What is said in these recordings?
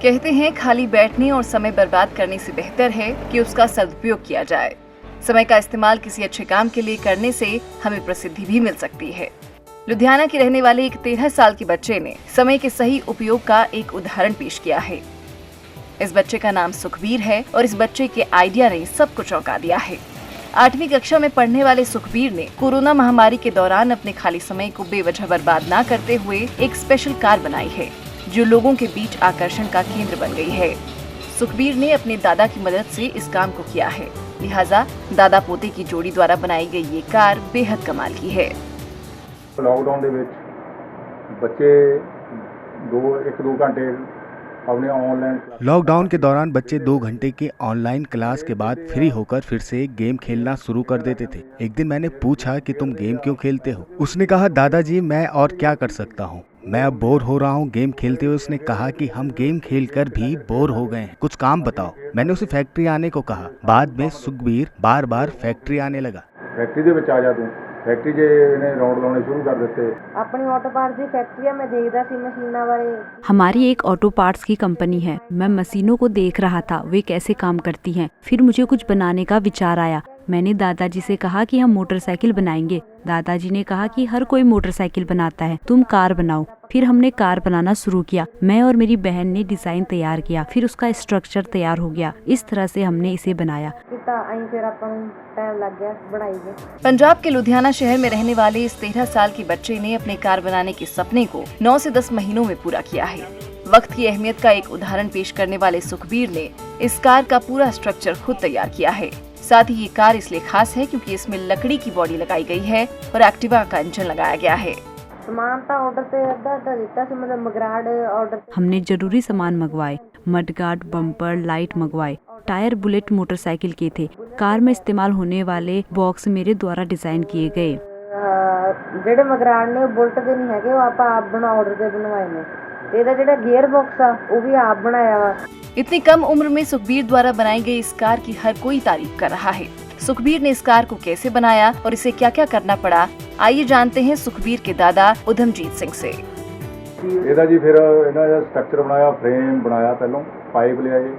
कहते हैं खाली बैठने और समय बर्बाद करने से बेहतर है कि उसका सदुपयोग किया जाए। समय का इस्तेमाल किसी अच्छे काम के लिए करने से हमें प्रसिद्धि भी मिल सकती है। लुधियाना के रहने वाले एक 13 साल के बच्चे ने समय के सही उपयोग का एक उदाहरण पेश किया है। इस बच्चे का नाम सुखबीर है और इस बच्चे के आइडिया ने सबको चौंका दिया है। 8वीं कक्षा में पढ़ने वाले सुखबीर ने कोरोना महामारी के दौरान अपने खाली समय को बेवजह बर्बाद न करते हुए एक स्पेशल कार बनाई है, जो लोगों के बीच आकर्षण का केंद्र बन गई है। सुखबीर ने अपने दादा की मदद से इस काम को किया है, लिहाजा दादा पोते की जोड़ी द्वारा बनाई गई ये कार बेहद कमाल की है। लॉकडाउन ਦੇ ਵਿੱਚ ਬੱਚੇ 1-2 घंटे अपने ऑनलाइन लॉकडाउन के दौरान बच्चे 2 घंटे की ऑनलाइन क्लास के बाद फ्री होकर फिर से गेम खेलना शुरू कर देते थे। एक दिन मैंने पूछा कि तुम गेम क्यों खेलते हो? उसने कहा, दादाजी मैं और क्या कर सकता हूँ, मैं अब बोर हो रहा हूँ गेम खेलते हुए। उसने कहा कि हम गेम खेलकर भी बोर हो गए हैं, कुछ काम बताओ। मैंने उसे फैक्ट्री आने को कहा। बाद में सुखबीर बार बार फैक्ट्री आने लगा। फैक्ट्री ਦੇ ਵਿੱਚ ਆ ਜਾ ਤੂੰ फैक्ट्री जे ने राउंड लाने शुरू कर देते। अपनी ऑटो पार्ट्स की फैक्ट्री में देखदा सी मशीनां बारे। हमारी एक ऑटो पार्ट्स की कंपनी है। मैं मशीनों को देख रहा था, वे कैसे काम करती हैं। फिर मुझे कुछ बनाने का विचार आया। मैंने दादाजी से कहा कि हम मोटरसाइकिल बनाएंगे। दादाजी ने कहा कि हर कोई मोटरसाइकिल बनाता है, तुम कार बनाओ। फिर हमने कार बनाना शुरू किया। मैं और मेरी बहन ने डिजाइन तैयार किया, फिर उसका स्ट्रक्चर तैयार हो गया। इस तरह से हमने इसे बनाया। पंजाब के लुधियाना शहर में रहने वाले इस 13 साल के बच्चे ने अपने कार बनाने के सपने को 9 से 10 महीनों में पूरा किया है। वक्त की अहमियत का एक उदाहरण पेश करने वाले सुखबीर ने इस कार का पूरा स्ट्रक्चर खुद तैयार किया है। साथ ही ये कार इसलिए खास है क्योंकि इसमें लकड़ी की बॉडी लगाई गई है और एक्टिवा का इंजन लगाया गया है। हमने जरूरी सामान मंगवाए, मडगार्ड, बम्पर, लाइट मंगवाए। टायर बुलेट मोटरसाइकिल के थे। कार में इस्तेमाल होने वाले बॉक्स मेरे द्वारा डिजाइन किए गए। ਜਿਹੜੇ ਮਗਰਾੜ ਨੇ ਬੁਲਟ ਦੇ ਨਹੀਂ ਹੈਗੇ, ਉਹ ਆਪਾਂ ਆਪ ਬਣਾ ਆਰਡਰ ਤੇ ਬਣਵਾਏ ਨੇ। ਇਹਦਾ ਜਿਹੜਾ ਗੀਅਰ ਬਾਕਸ ਆ ਉਹ ਵੀ ਆਪ ਬਣਾਇਆ ਵਾ। इतनी कम उम्र में सुखबीर द्वारा बनाई गई इस कार की हर कोई तारीफ कर रहा है। सुखबीर ने इस कार को कैसे बनाया और इसे क्या क्या करना पड़ा, आइए जानते हैं सुखबीर के दादा उधमजीत सिंह से। ਇਹਦਾ ਜੀ ਫਿਰ ਇਹਨਾਂ ਦਾ ਸਟਰਕਚਰ ਬਣਾਇਆ, फ्रेम बनाया, ਪਹਿਲਾਂ ਪਾਈਪ ਲਿਆਏ,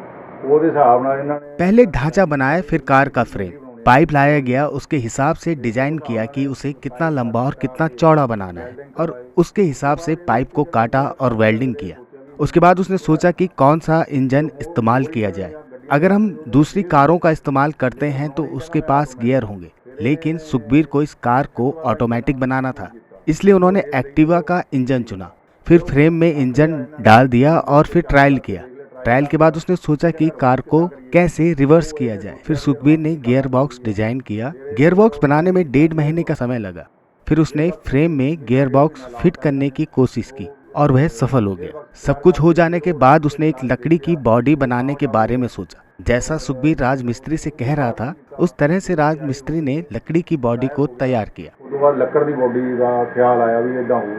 ਉਹਦੇ ਹਿਸਾਬ ਨਾਲ ਇਹਨਾਂ ਨੇ पहले ढांचा बनाया, फिर कार का फ्रेम, पाइप लाया गया, उसके हिसाब से डिजाइन किया कि उसे कितना लंबा और कितना चौड़ा बनाना है और उसके हिसाब से पाइप को काटा और वेल्डिंग किया। उसके बाद उसने सोचा कि कौन सा इंजन इस्तेमाल किया जाए। अगर हम दूसरी कारों का इस्तेमाल करते हैं तो उसके पास गियर होंगे, लेकिन सुखबीर को इस कार को ऑटोमेटिक बनाना था, इसलिए उन्होंने एक्टिवा का इंजन चुना। फिर फ्रेम में इंजन डाल दिया और फिर ट्रायल किया। ट्रायल के बाद उसने सोचा कि कार को कैसे रिवर्स किया जाए। फिर सुखबीर ने गियर बॉक्स डिजाइन किया। गियर बॉक्स बनाने में 1.5 महीने का समय लगा। फिर उसने फ्रेम में गियर बॉक्स फिट करने की कोशिश की और वह सफल हो गया। सब कुछ हो जाने के बाद उसने एक लकड़ी की बॉडी बनाने के बारे में सोचा। जैसा सुखबीर राजमिस्त्री से कह रहा था, उस तरह से राजमिस्त्री ने लकड़ी की बॉडी को तैयार किया। उसके बाद लकड़ की बॉडी का ख्याल आया भी इदा हो,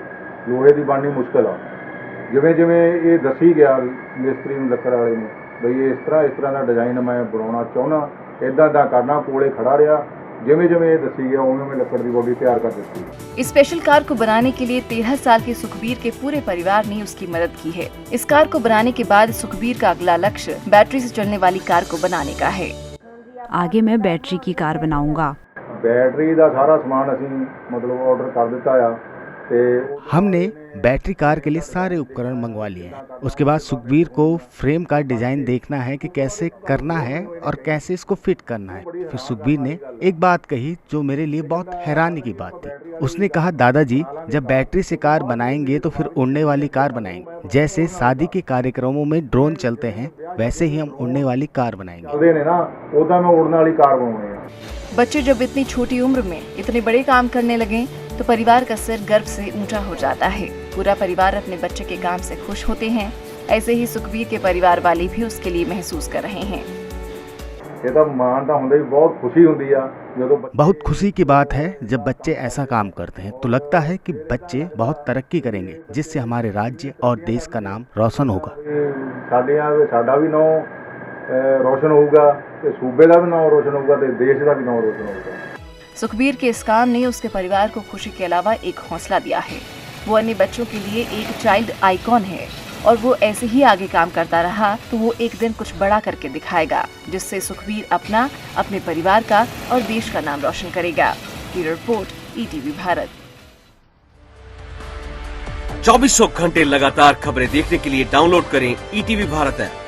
लोहे की बननी मुश्किल आ। जिमें जिमें ये दसी गया मिस्त्री ਨੂੰ ਲੱਕੜ ਵਾਲੇ ਨੂੰ ਬਈ ਇਸ ਤਰ੍ਹਾਂ ਦਾ ਡਿਜ਼ਾਈਨ ਮੈਂ ਬਣਾਉਣਾ ਚਾਹੁੰਦਾ, ਇਦਾਂ करना, कोले खड़ा रहा। जिमें जिमें ये दसी गया उन्हें मैं लकड़ की बॉडी तैयार कर दी। इस स्पेशल कार को बनाने के लिए 13 साल के सुखबीर के पूरे परिवार ने उसकी मदद की है। इस कार को बनाने के बाद सुखबीर का अगला लक्ष्य बैटरी से चलने वाली कार को बनाने का है। आगे मैं बैटरी की कार बनाऊंगा। बैटरी का सारा सामान असी मतलब ऑर्डर कर दिता है। हमने बैटरी कार के लिए सारे उपकरण मंगवा लिए हैं। उसके बाद सुखबीर को फ्रेम का डिजाइन देखना है कि कैसे करना है और कैसे इसको फिट करना है। फिर सुखबीर ने एक बात कही जो मेरे लिए बहुत हैरानी की बात थी। उसने कहा, दादाजी जब बैटरी से कार बनाएंगे तो फिर उड़ने वाली कार बनाएंगे। जैसे शादी के कार्यक्रमों में ड्रोन चलते हैं, वैसे ही हम उड़ने वाली कार बनाएंगे। बच्चे जब इतनी छोटी उम्र में इतने बड़े काम करने लगे तो परिवार का सिर गर्व से ऊंचा हो जाता है। पूरा परिवार अपने बच्चे के काम से खुश होते हैं। ऐसे ही सुखबीर के परिवार वाले भी उसके लिए महसूस कर रहे हैं। बहुत खुशी की बात है जब बच्चे ऐसा काम करते हैं, तो लगता है कि बच्चे बहुत तरक्की करेंगे, जिससे हमारे राज्य और देश का नाम रोशन होगा। साडा भी नाम रोशन होगा, सूबे का भी नाम रोशन होगा, देश का भी नाम रोशन होगा। सुखबीर के इस काम ने उसके परिवार को खुशी के अलावा एक हौसला दिया है। वो अन्य बच्चों के लिए एक चाइल्ड आइकॉन है। और वो ऐसे ही आगे काम करता रहा तो वो एक दिन कुछ बड़ा करके दिखाएगा, जिससे सुखबीर अपना, अपने परिवार का और देश का नाम रोशन करेगा। Bureau report, ETV Bharat. 2400 घंटे लगातार खबरें देखने के लिए डाउनलोड करें ईटीवी भारत ऐप।